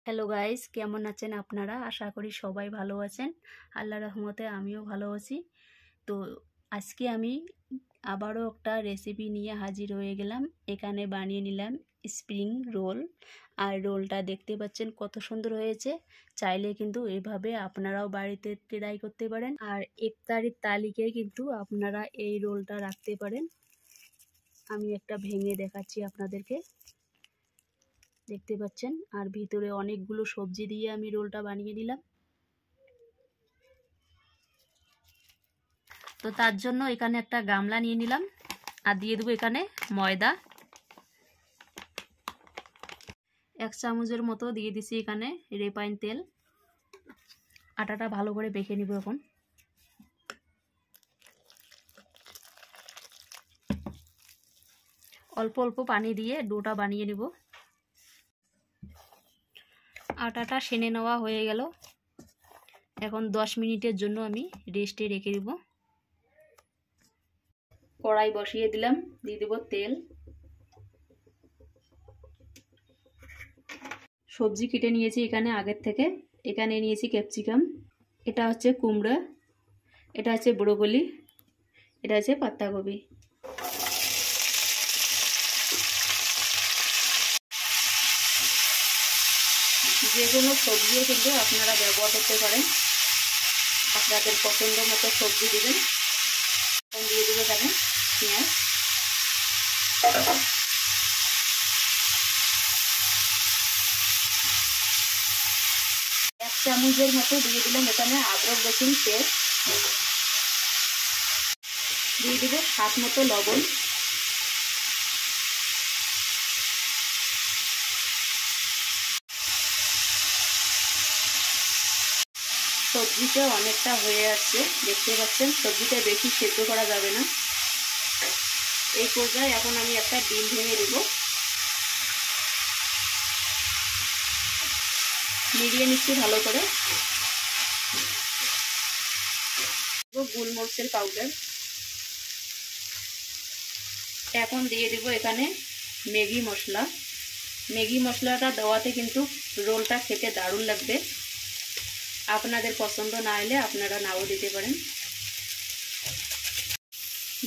Hello guys, কেমন আছেন আপনারা? আশা করি সবাই ভালো আছেন। আল্লাহর রহমতে আমিও ভালো আছি। তো আজকে আমি আবারও একটা রেসিপি নিয়ে হাজির হয়ে গেলাম। এখানে বানিয়ে নিলাম স্প্রিং রোল। আর রোলটা দেখতে পাচ্ছেন কত সুন্দর হয়েছে। চাইলে কিন্তু এভাবে আপনারাও বাড়িতে ট্রাই করতে পারেন। আর ইফতারির তালিকায় কিন্তু আপনারা এই রোলটা রাখতে পারেন। আমি একটা ভেঙে দেখাচ্ছি আপনাদেরকে। দেখতে পাচ্ছেন, আর ভিতরে অনেকগুলো সবজি দিয়ে আমি রোলটা বানিয়ে নিলাম। তো তার জন্য এখানে একটা গামলা নিয়ে নিলাম আর দিয়ে দেবো এখানে ময়দা 1 চামচের মতো দিয়ে দিছি। এখানে রিফাইন তেল। আটাটা ভালো করে মেখে নিব। এখন অল্প অল্প পানি দিয়ে ডোটা বানিয়ে নিব। আটাটা সেনে নেওয়া হয়ে গেল। এখন 10 মিনিটের জন্য আমি রেস্টে রেখে দিব। কড়াই বসিয়ে দিলাম, দিয়ে দেব তেল। সবজি কেটে নিয়েছি এখানে আগের থেকে। এখানে নিয়েছি ক্যাপসিকাম, এটা হচ্ছে কুমড়া, এটা হচ্ছে ব্রোকলি, এটা হচ্ছে পাতাকপি। যে কোনো সবজিও কিন্তু আপনারা ব্যবহার করতে পারেন। আপনাদের পছন্দ মতো সবজি দেবেন। দিয়ে দেবো এখানে পেঁয়াজ, 1 চামচের মতো দিয়ে দিলাম এখানে আদরক রসুন পেস্ট। দিয়ে দেবো স্বাদ মতো লবণ। সবজিটা অনেকটা হয়ে আসছে, দেখতে পাচ্ছেন। সবজিটা বেশি সেদ্ধ করা যাবে না। এই পর্যায়ে এখন আমি একটা ডিম ভেঙে দেব। মিলিয়ে নিচ্ছি ভালো করে। গোলমরিচের পাউডার। এখন দিয়ে দেব এখানে ম্যাগি মশলা। ম্যাগি মশলাটা দেওয়াতে কিন্তু রোলটা খেতে দারুণ লাগবে। আপনাদের পছন্দ না হলে আপনারা নাও দিতে পারেন।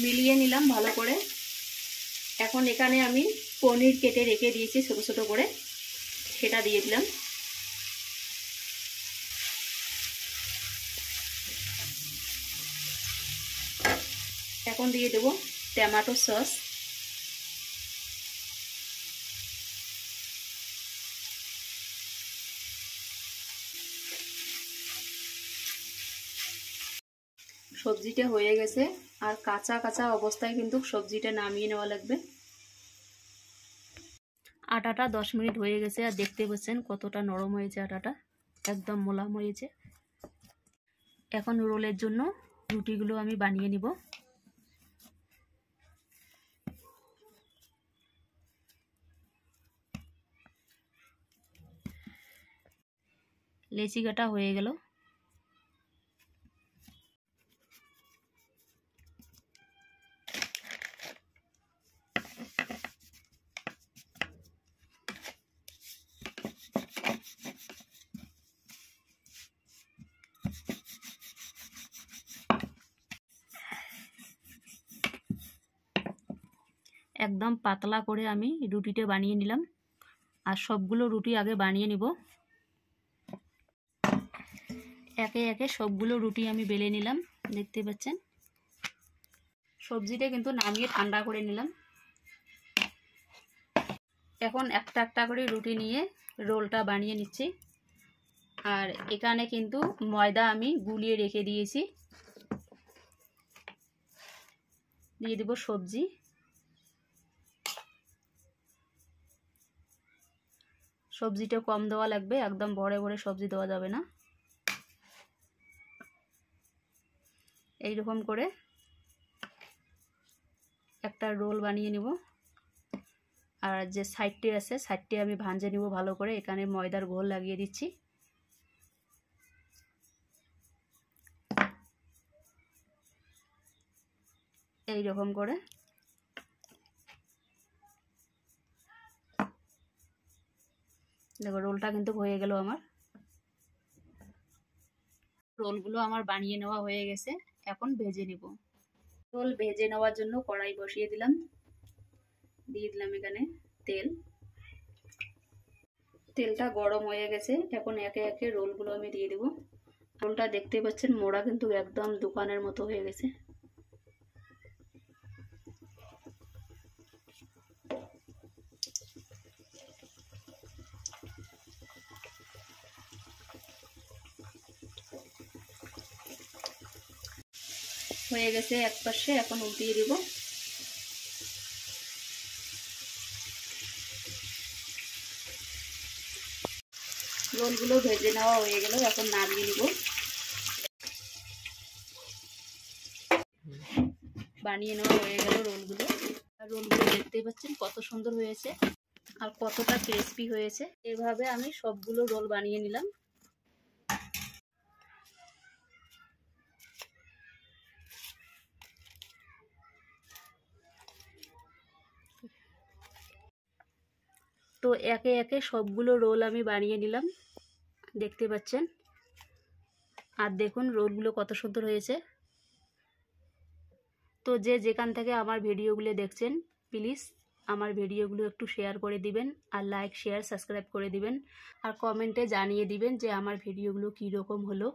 মিলিয়ে নিলাম ভালো করে। এখন এখানে আমি পনির কেটে রেখে দিয়েছি ছোট ছোট করে, সেটা দিয়ে দিলাম। এখন দিয়ে দেব টমেটো সস। সবজিটা হয়ে গেছে, আর কাঁচা কাঁচা অবস্থায় কিন্তু সবজিটা নামিয়ে নেওয়া লাগবে। আটাটা 10 মিনিট হয়ে গেছে, আর দেখতে পাচ্ছেন কতটা নরম হয়েছে। আটাটা একদম মোলাম হয়েছে। এখন রোলের জন্য রুটিগুলো আমি বানিয়ে নিব। লেচি কাটা হয়ে গেল। একদম পাতলা করে আমি রুটিটা বানিয়ে নিলাম। আর সবগুলো রুটি আগে বানিয়ে নিব। একে একে সবগুলো রুটি আমি বেলে নিলাম, দেখতে পাচ্ছেন। সবজিটা কিন্তু নামিয়ে ঠান্ডা করে নিলাম। এখন একটা একটা করে রুটি নিয়ে রোলটা বানিয়ে নিচ্ছি। আর এখানে কিন্তু ময়দা আমি গুলিয়ে রেখে দিয়েছি। দিয়ে দেব সবজি। সবজিটা কম দেওয়া লাগবে, একদম ভরে ভরে সবজি দেওয়া যাবে না। এইরকম করে একটা রোল বানিয়ে নিব। আর যে সাইডটি আছে, সাইডটি আমি ভাঁজে নিব ভালো করে। এখানে ময়দার ঘোল লাগিয়ে দিচ্ছি। এইরকম করে দেখো রোলটা কিন্তু হয়ে গেল আমার। রোলগুলো আমার বানিয়ে নেওয়া হয়ে গেছে, এখন ভেজে নিব। রোল ভেজে নেওয়ার জন্য কড়াই বসিয়ে দিলাম, দিয়ে দিলাম এখানে তেল। তেলটা গরম হয়ে গেছে, এখন একে একে রোলগুলো আমি দিয়ে দেব। রোলটা দেখতে পাচ্ছেন মোড়া কিন্তু একদম দোকানের মতো হয়ে গেছে। হয়ে গেছে এক পাশে, এখন উল্টিয়ে দিব। রোলগুলো ভেজে নেওয়া হয়ে গেল, এখন নামিয়ে নিব। বানিয়ে নেওয়া হয়ে গেল রোলগুলো। রোলগুলো দেখতেই পাচ্ছেন কত সুন্দর হয়েছে আর কতটা ক্রিস্পি হয়েছে। এভাবে আমি সবগুলো রোল বানিয়ে নিলাম। তো একে একে সবগুলো রোল আমি বানিয়ে নিলাম, দেখতে পাচ্ছেন। আর দেখুন রোলগুলো কত সুন্দর হয়েছে। তো যে যেখান থেকে আমার ভিডিওগুলো দেখছেন, প্লিজ আমার ভিডিওগুলো একটু শেয়ার করে দিবেন, আর লাইক শেয়ার সাবস্ক্রাইব করে দিবেন, আর কমেন্টে জানিয়ে দিবেন যে আমার ভিডিওগুলো কীরকম হলো।